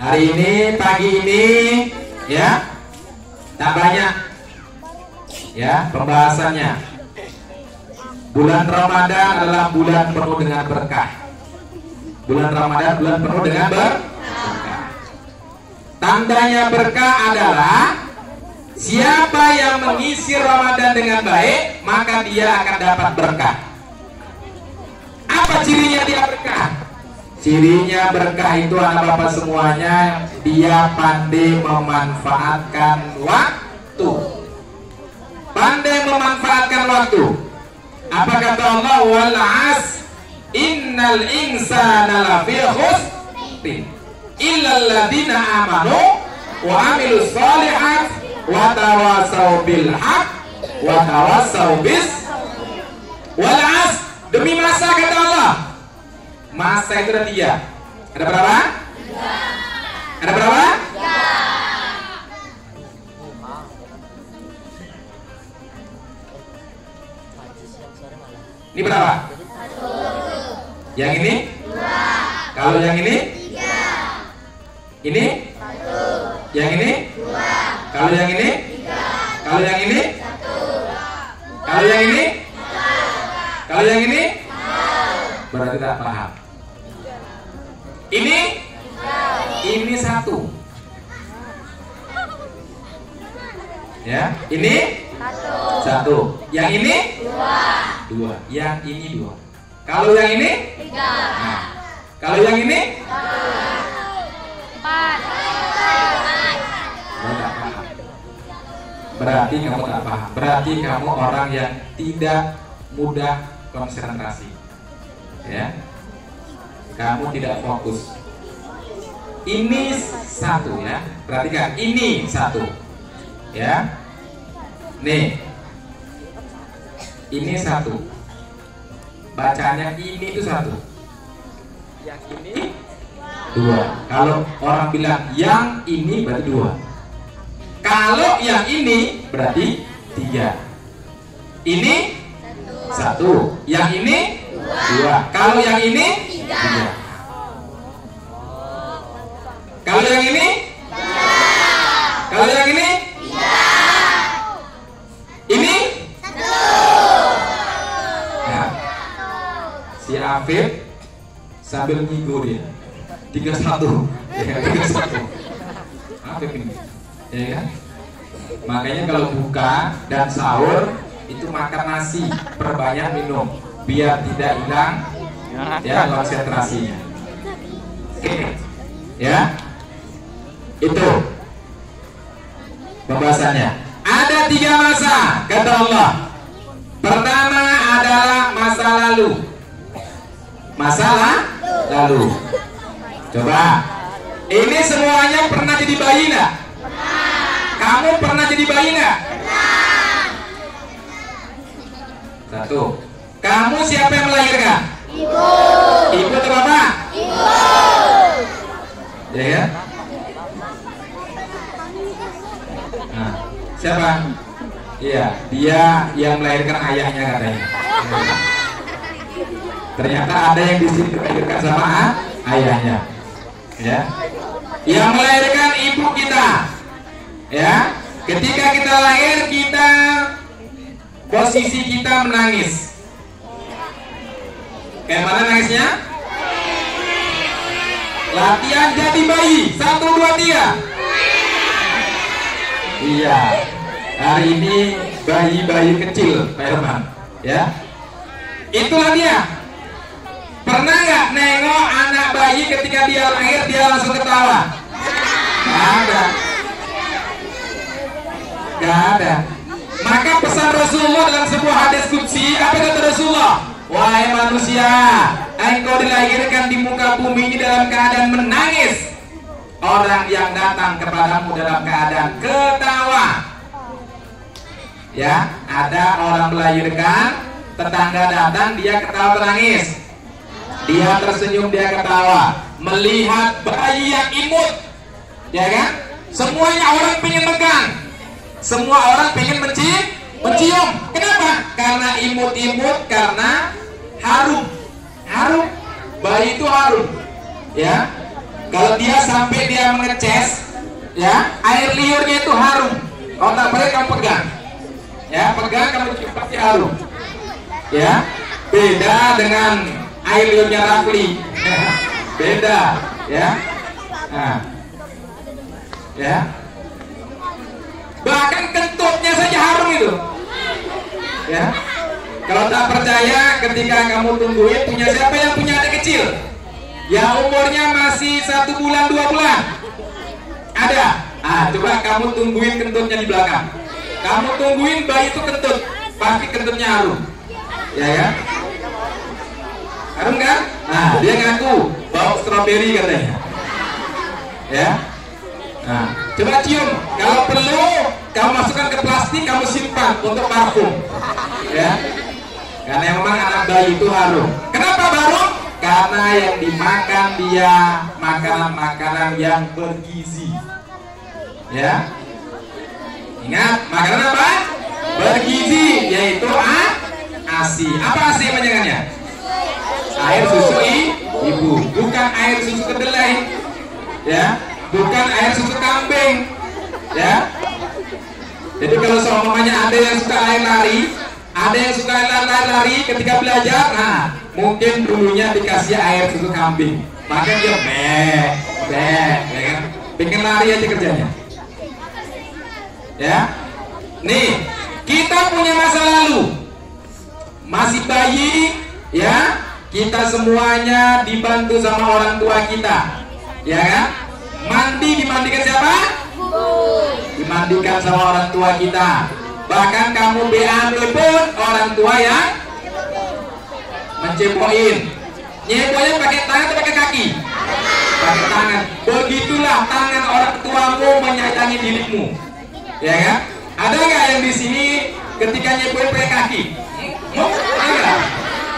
Hari ini, pagi ini, ya, tak banyak, ya, pembahasannya. Bulan Ramadan adalah bulan penuh dengan berkah. Bulan Ramadan bulan penuh dengan berkah. Tandanya berkah adalah siapa yang mengisi Ramadan dengan baik, maka dia akan dapat berkah. Apa cirinya dia berkah? Cirinya berkah itu anak bapak semuanya, dia pandai memanfaatkan waktu. Pandai memanfaatkan waktu. Apa kata Allah? Wal 'asr innal insana lafi khusr illa alladziina aamanu wa 'amilus shalihat wa tawassaw bil haqq wa tawassaw bis wal 'asr. Demi masa kata Allah. Masa itu ada 3. Ada berapa? 3. Ada berapa? 3. Ini berapa? 1. Yang ini? 2. Kalau yang ini? 3. Ini? 1. Yang ini? 2. Kalau yang ini? 3. Kalau yang ini? 1. Kalau yang ini? 2. Kalau yang ini? 1. Berarti tak paham. Ini? 3. Ini 1. Ya, ini? 1. Yang ini? 2. Yang ini 2. Kalau yang ini? 3. Nah, kalau yang ini? 4. Berarti kamu tak paham. Berarti kamu orang yang tidak mudah konsentrasi. Ya, kamu tidak fokus. Ini 1 ya. Perhatikan, ini 1. Ya. Nih. Ini 1. Bacanya ini itu 1. Yang ini 2. Kalau orang bilang yang ini berarti 2. Kalau yang ini berarti 3. Ini 1. Yang ini 2. Kalau yang ini 3. Kalau yang ini 3. Kalau yang ini 3. Ini 1. Nah, si Afif sambil ngigo dia 31. Ya, 31. Afif ini, ya kan? Makanya kalau buka dan sahur itu makan nasi, perbanyak minum biar tidak hilang ya konsentrasinya. Oke, ya itu pembahasannya. Ada 3 masa kata Allah. Pertama adalah masa lalu. Masalah lalu. Coba, ini semuanya pernah jadi bayi nggak? Kamu pernah jadi bayi nggak? 1. Kamu siapa yang melahirkan? Ibu. Ibu atau bapak? Ibu. Ya kan? Nah, siapa? Iya, dia yang melahirkan ayahnya katanya. Ternyata ada yang di sini dilahirkan sama ayahnya. Ya. Yang melahirkan ibu kita. Ya. Ketika kita lahir, kita posisi kita menangis. Kayak mana nangisnya? Latihan jadi bayi. 1, 2, 3. Iya. Hari ini bayi-bayi kecil, Pak Herman. Ya. Itulah dia. Pernah nggak nengok anak bayi ketika dia lahir dia langsung ketawa? Nggak ada. Nggak ada. Maka pesan Rasulullah dalam sebuah hadis qudsi, apa kata Rasulullah? Wahai manusia, engkau dilahirkan di muka bumi ini dalam keadaan menangis. Orang yang datang kepadamu dalam keadaan ketawa. Ya, ada orang melahirkan, tetangga datang, dia ketawa menangis. Dia tersenyum, dia ketawa. Melihat bayi yang imut, ya kan? Semuanya orang pengen megang. Semua orang pengen mencium. Kenapa? Karena imut-imut, karena harum. Bayi itu harum. Ya. kalau dia sampai dia mengeces, ya, air liurnya itu harum. Kalau tak boleh kamu pegang, ya, pegang kamu cium pasti harum, ya. Beda dengan air liurnya Rafli, beda, ya. Nah, ya. Bahkan kentutnya saja harum itu, ya. Kalau tak percaya, ketika kamu tungguin, punya siapa yang punya adik kecil? Yang umurnya masih 1 bulan 2 bulan? Ada? Coba kamu tungguin kentutnya di belakang. Kamu tungguin bayi itu kentut, pasti kentutnya harum, ya kan? Harum kan? Nah, dia ngaku bau stroberi katanya, ya. Nah, coba cium. Kalau perlu, kamu masukkan ke plastik, kamu simpan untuk parfum, ya. Karena memang anak bayi itu harum. Kenapa harum? Karena yang dimakan dia makanan-makanan yang bergizi, ya. Ingat, makanan apa? Bergizi, yaitu ASI. Apa ASI panjangannya? Air susu ibu, bukan air susu kedelai, ya. Bukan air susu kambing, ya. Jadi kalau seumpamanya ada yang suka air lari, ada yang suka lari ketika belajar, nah mungkin dulunya dikasih air susu kambing, maka dia ya kan, bikin lari aja kerjanya, ya. Nih, kita punya masa lalu, masih bayi, ya. Kita semuanya dibantu sama orang tua kita, ya kan? Mandi dimandikan siapa? Dimandikan sama orang tua kita. Bahkan kamu BAB pun orang tua yang mencepoin. Nyeponya pakai tangan atau pakai kaki? Pakai tangan. Begitulah tangan orang tuamu menyayangi dirimu, ya kan? Ada nggak yang di sini ketika nyepoin pakai kaki? Enggak.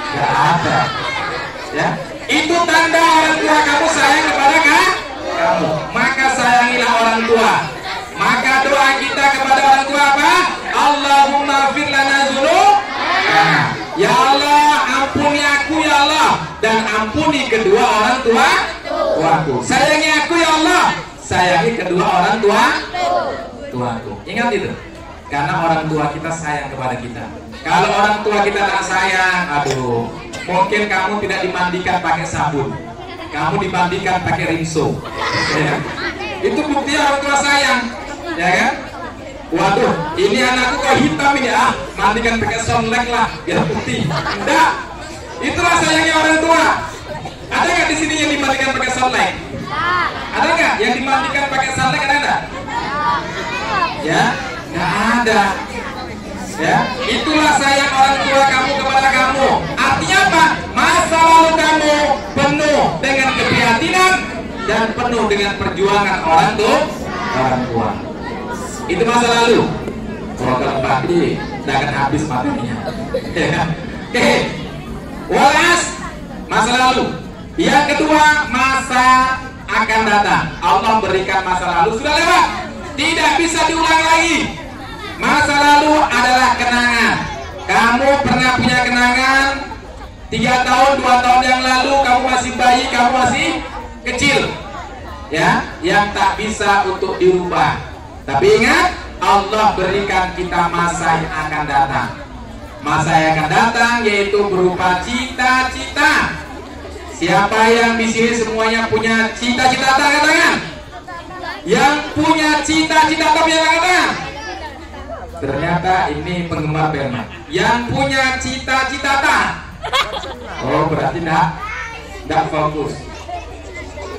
Nggak ada, ya. Itu tanda orang tua kamu sayang kepada kamu. Maka sayangilah orang tua. Maka doa kita kepada orang tua apa? Allahumma fir lana dzunubana. Ya Allah, ampuni aku ya Allah, dan ampuni kedua orang tuaku. Sayangi aku ya Allah, sayangi kedua orang tuaku. Ingat itu. Karena orang tua kita sayang kepada kita. Kalau orang tua kita tak sayang, aduh, mungkin kamu tidak dimandikan pakai sabun, kamu dimandikan pakai rinso, ya. Itu bukti orang tua sayang, ya kan? Waduh, ini anakku kok hitam ini, mandikan pakai sonlek lah biar putih. Enggak, itulah sayangnya orang tua. Ada nggak di sini yang dimandikan pakai sonlek? Ada nggak yang dimandikan pakai sonlek? Ada nggak? Ya, nggak ada. Ya, itulah sayang orang tua kamu kepada kamu. Artinya apa? Masa lalu kamu penuh dengan keprihatinan dan penuh dengan perjuangan orang tua. Itu masa lalu. Program pagi tidak akan habis materinya. Oke. Walas masa lalu. Yang kedua, masa akan datang. Allah berikan masa lalu sudah lewat, tidak bisa diulang lagi. Masa lalu adalah kenangan. Kamu pernah punya kenangan 3 tahun, 2 tahun yang lalu, kamu masih bayi, kamu masih kecil, ya, yang tak bisa untuk dirubah. Tapi ingat, Allah berikan kita masa yang akan datang. Masa yang akan datang yaitu berupa cita-cita. Siapa yang di sini semuanya punya cita-cita? Angkat tangan. Yang punya cita-cita tapi yang angkat tangan. Ternyata ini penggemar permen. Yang punya cita-cita tak? Oh, berarti tidak fokus.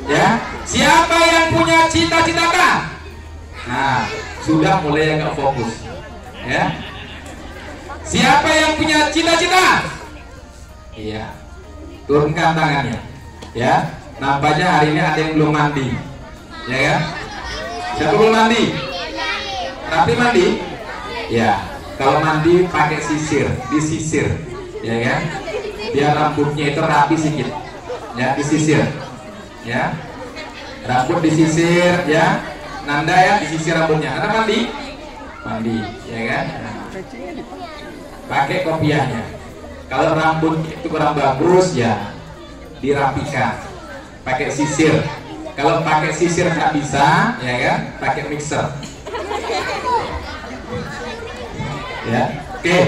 Ya, siapa yang punya cita-cita tak? Nah, sudah mulai agak fokus. Ya, siapa yang punya cita-cita? Iya, turunkan tangannya. Ya, nampaknya hari ini ada yang belum mandi. Ya kan? Siapa belum mandi? Tapi mandi? Ya, kalau mandi pakai sisir, disisir, ya kan? Biar rambutnya itu rapi sedikit, ya, disisir, ya, rambut disisir, ya, Nanda ya, disisir rambutnya. Anda mandi, ya kan? Nah, pakai kopiahnya. Kalau rambut itu kurang bagus, ya, dirapikan, pakai sisir. Kalau pakai sisir nggak bisa, ya kan? Pakai mixer. Ya, oke.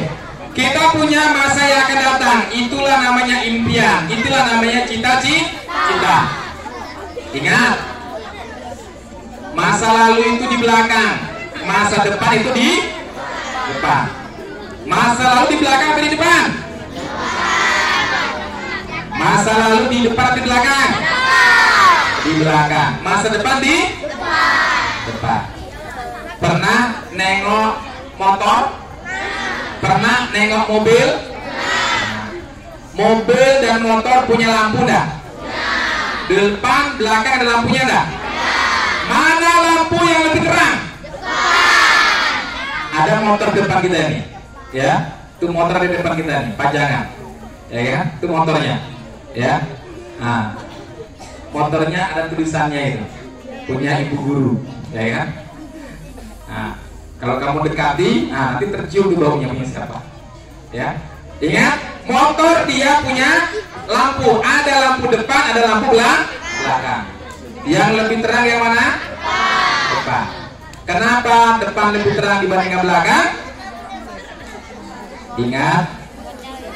Kita punya masa yang akan datang. Itulah namanya impian. Itulah namanya cita-cita. Ingat, masa lalu itu di belakang, masa depan itu di depan. Masa lalu di belakang atau di depan? Masa lalu di depan atau di belakang? Di belakang. Masa depan di depan. Pernah nengok motor? Pernah nengok mobil? Mobil dan motor punya lampu enggak? Di depan, belakang ada lampunya enggak? Mana lampu yang lebih terang? Ada motor depan kita ini, ya. Itu motor di depan kita nih, pajangan, ya kan? Itu motornya, ya. Nah, motornya ada tulisannya itu, punya ibu guru, ya kan? Nah, kalau kamu dekati, nah nanti tercium di baunya punya siapa, ya. Ingat, motor dia punya lampu, ada lampu depan, ada lampu belakang. Yang lebih terang yang mana? Depan. Kenapa depan lebih terang dibandingkan belakang? Ingat,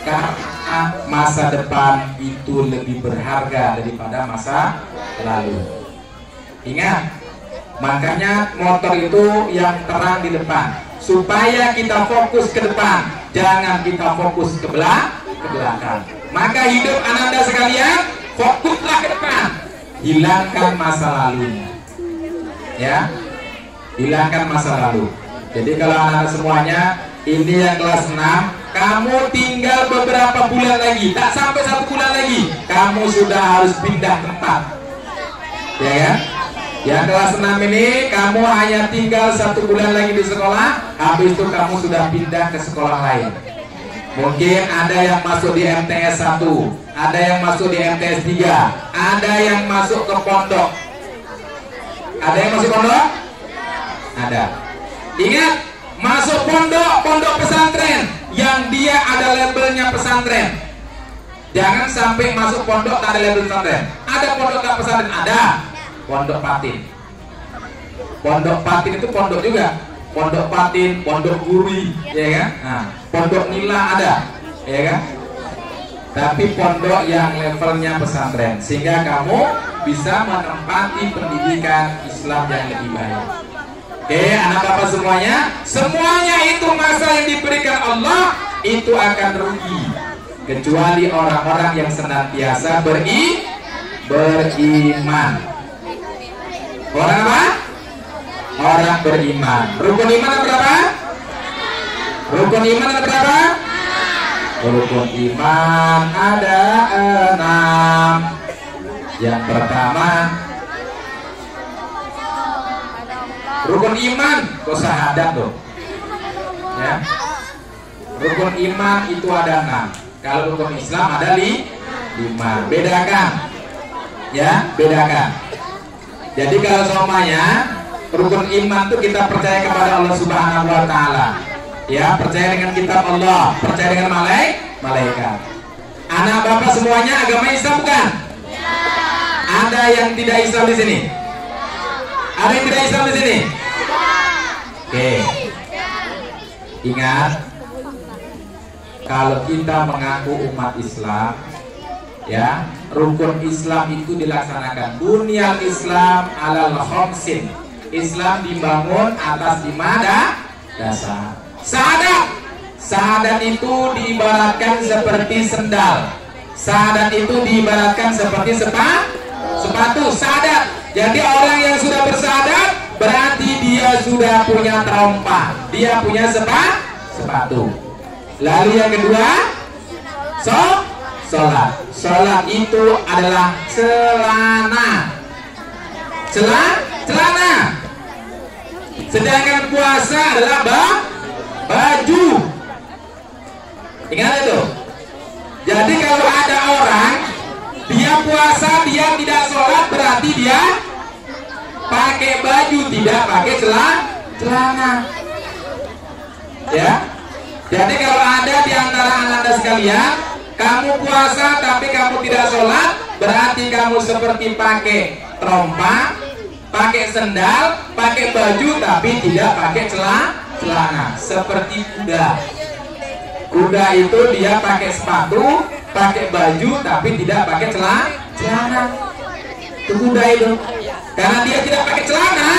karena masa depan itu lebih berharga daripada masa lalu. Ingat, makanya motor itu yang terang di depan, supaya kita fokus ke depan, jangan kita fokus ke belakang. Maka hidup Ananda sekalian, fokuslah ke depan, hilangkan masa lalunya, ya. Hilangkan masa lalu. Jadi kalau anak-anak semuanya, ini yang kelas 6, kamu tinggal beberapa bulan lagi, tak sampai 1 bulan lagi, kamu sudah harus pindah tempat, ya kan? Yang kelas 6 ini, kamu hanya tinggal 1 bulan lagi di sekolah, habis itu kamu sudah pindah ke sekolah lain. Mungkin ada yang masuk di MTS 1, ada yang masuk di MTS 3, ada yang masuk ke pondok. Ada yang masuk pondok? Ada. Ingat, masuk pondok pesantren yang dia ada labelnya pesantren. Jangan sampai masuk pondok tak ada label pesantren. Ada pondok tak pesantren? Ada. Pondok Patin. Pondok Patin itu pondok juga. Pondok Patin, pondok Guri, ya kan? Nah, pondok Nila ada, ya kan? Tapi pondok yang levelnya pesantren, sehingga kamu bisa menempati pendidikan Islam yang lebih baik. Oke, anak bapak semuanya itu masa yang diberikan Allah itu akan rugi, kecuali orang-orang yang senantiasa beriman. Orang apa? Orang beriman. Rukun iman ada berapa? Rukun iman ada berapa? Rukun iman ada 6. Yang pertama, rukun iman, kok syahadat loh, ya. Rukun iman itu ada 6. Kalau rukun Islam ada 5. Bedakan, ya, bedakan. Jadi kalau semuanya rukun iman itu kita percaya kepada Allah Subhanahu Wa Taala, ya, percaya dengan kitab Allah, percaya dengan malaikat. Anak bapak semuanya agama Islam bukan? Ada yang tidak Islam di sini? Ada yang tidak Islam di sini? Oke. Ingat, kalau kita mengaku umat Islam, ya, rukun Islam itu dilaksanakan. Bunyal Islam alal khamsin. Islam dibangun atas 5 dasar. Syahadat itu diibaratkan seperti sendal. Syahadat itu diibaratkan seperti sepatu. Syahadat. Jadi orang yang sudah bersyahadat berarti dia sudah punya trompa, dia punya sepatu. Lalu yang kedua, sholat. Sholat itu adalah celana. Sedangkan puasa adalah baju. Ingat itu. Jadi kalau ada orang dia puasa, dia tidak sholat, berarti dia pakai baju, tidak pakai celana. Ya. Jadi kalau ada di antara Anda sekalian, kamu puasa tapi kamu tidak sholat, berarti kamu seperti pakai rompa, pakai sendal, pakai baju, tapi tidak pakai celana. Seperti kuda. Kuda itu dia pakai sepatu, pakai baju, tapi tidak pakai celana. Itu kuda itu. Karena dia tidak pakai celana,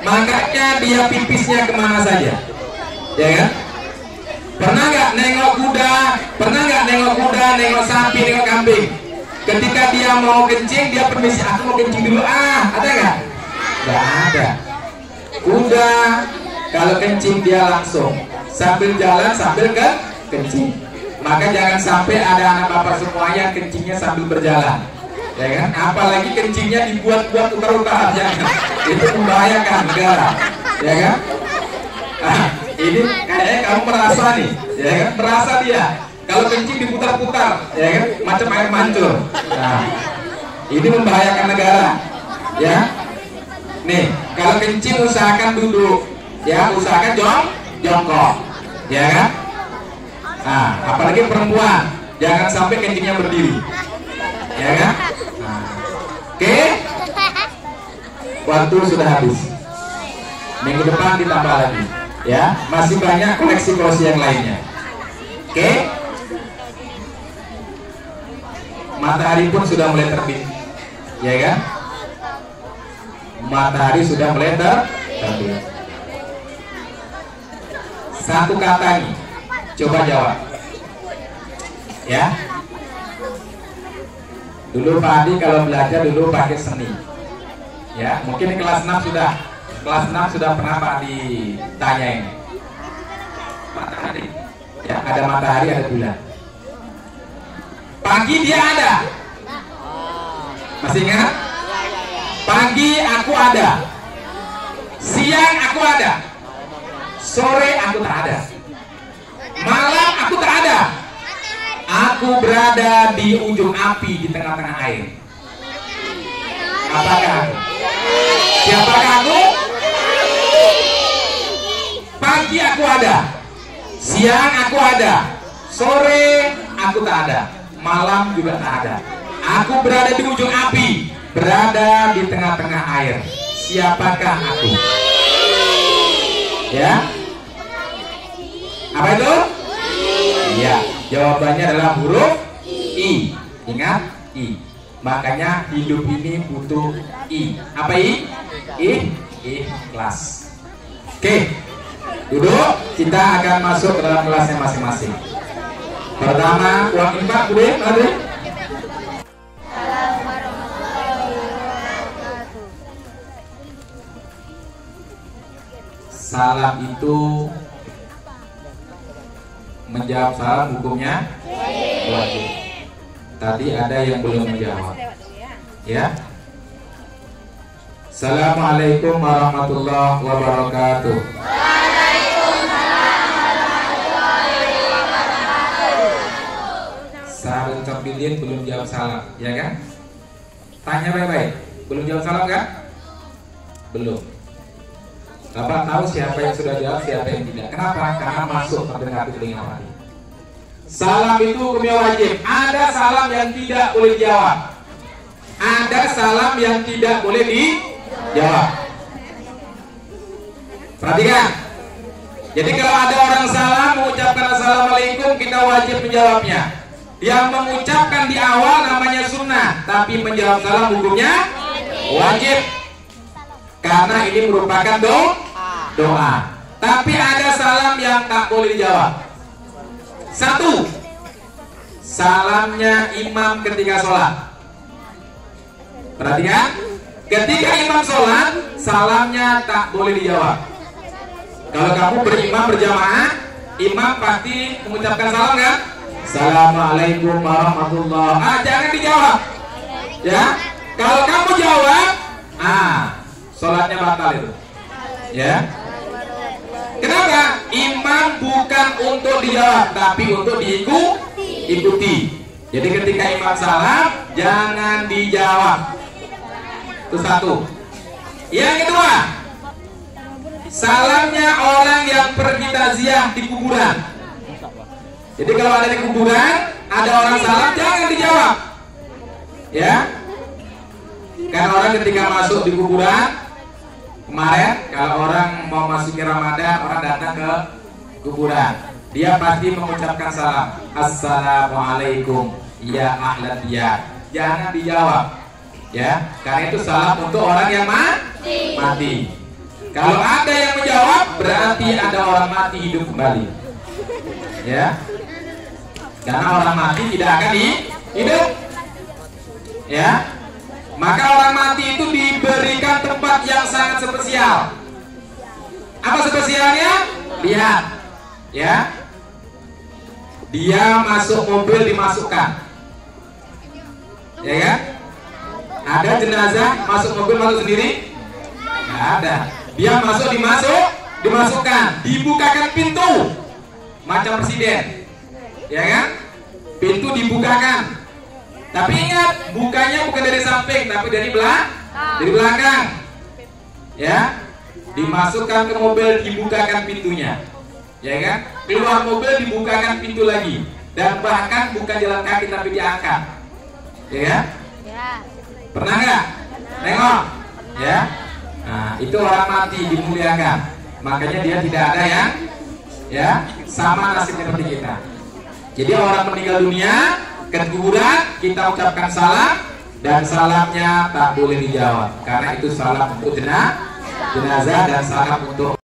makanya dia pipisnya kemana saja, ya kan? Pernah nggak nengok kuda? Pernah nggak nengok kuda, nengok sapi, nengok kambing? Ketika dia mau kencing, dia permisi, aku mau kencing dulu. Ada nggak? Nggak ada. Kuda kalau kencing dia langsung sambil jalan sambil kencing. Maka jangan sampai ada anak bapak semuanya kencingnya sambil berjalan, ya kan? Apalagi kencingnya dibuat-buat utar-utar, jangan. Itu membahayakan negara, ya kan? Ini kayaknya kamu merasa nih, ya kan? Merasa dia kalau kencing diputar-putar, ya kan? Macam air mancur. Nah, ini membahayakan negara, ya. Nih, kalau kencing usahakan duduk, ya, usahakan jongkok, ya kan? Nah, apalagi perempuan, jangan sampai kencingnya berdiri, ya kan? Nah, oke, waktu sudah habis. Minggu depan ditambah lagi, ya. Masih banyak koleksi yang lainnya. Oke, matahari pun sudah mulai terbit, ya kan? Matahari sudah mulai terbit. Satu kata nih, coba jawab, ya. Dulu Pak Adi kalau belajar dulu pakai seni, ya. Mungkin di kelas 6 sudah pernah Pak Adi tanyain matahari, ya. Ada matahari, ada bulan. Pagi dia ada, masih ingat? Pagi aku ada, siang aku ada, sore aku tak ada, malam aku tak ada. Aku berada di ujung api di tengah-tengah air. Apakah aku? Siapakah aku? Pagi aku ada, siang aku ada, sore aku tak ada, malam juga tak ada. Aku berada di ujung api, berada di tengah-tengah air. Siapakah aku? Ya? Apa itu? Iya, jawabannya adalah huruf I. Ingat, I. Makanya hidup ini butuh I. Apa I? Ikhlas. Oke, duduk. Kita akan masuk ke dalam kelasnya masing-masing. Pertama, uang infak, ada? Salam itu menjawab salam hukumnya wajib. Tadi ada yang belum menjawab, ya. Assalamualaikum warahmatullahi wabarakatuh. Sahabat Cobilin belum jawab salam, ya kan? Tanya baik-baik. Belum jawab salam kan? Belum. Bapak tahu siapa yang sudah jawab, siapa yang tidak. Kenapa? Karena masuk terdengar di telinga hati. Salam itu hukumnya wajib. Ada salam yang tidak boleh dijawab. Ada salam yang tidak boleh dijawab. Perhatikan. Jadi kalau ada orang salam mengucapkan assalamualaikum, kita wajib menjawabnya. Yang mengucapkan di awal namanya sunnah, tapi menjawab salam hukumnya wajib. Karena ini merupakan doa. Tapi ada salam yang tak boleh dijawab. Satu, salamnya imam ketika sholat. Perhatikan, ketika imam sholat, salamnya tak boleh dijawab. Kalau kamu berimam berjamaah, imam pasti mengucapkan salam kan? Assalamualaikum warahmatullahi wabarakatuh. Jangan dijawab, ya. Kalau kamu jawab, sholatnya batal itu, ya. Kenapa? Imam bukan untuk dijawab, tapi untuk diikuti. Jadi ketika imam salam, jangan dijawab. Itu satu. Yang kedua, salamnya orang yang pergi takziah di kuburan. Jadi kalau ada di kuburan, ada orang salam, jangan dijawab, ya. Kan orang ketika masuk di kuburan kemarin, kalau orang mau masuki Ramadan, orang datang ke kuburan, dia pasti mengucapkan salam, assalamualaikum ya ahlan diyar. Jangan dijawab, ya, karena itu salam untuk orang yang mati. Kalau ada yang menjawab, berarti ada orang mati hidup kembali, ya. Karena orang mati tidak akan hidup, ya. Maka orang mati itu diberikan tempat yang sangat spesial. Apa spesialnya? Lihat, ya. Dia masuk mobil dimasukkan, ya kan? Ada jenazah masuk mobil masuk sendiri? Nggak ada. Dia masuk dimasukkan, dibukakan pintu, macam presiden, ya kan? Pintu dibukakan. Tapi ingat, bukanya bukan dari samping, tapi dari belakang, ya. Dimasukkan ke mobil, dibukakan pintunya, ya kan? Keluar mobil, dibukakan pintu lagi, dan bahkan bukan jalan kaki tapi diangkat, ya kan? Pernah nggak? Nengok, ya. Nah, itu orang mati dimuliakan. Makanya dia tidak ada yang, ya, sama nasibnya seperti kita. Jadi orang meninggal dunia ke kuburan, kita ucapkan salam, dan salamnya tak boleh dijawab karena itu salam untuk jenazah dan salam untuk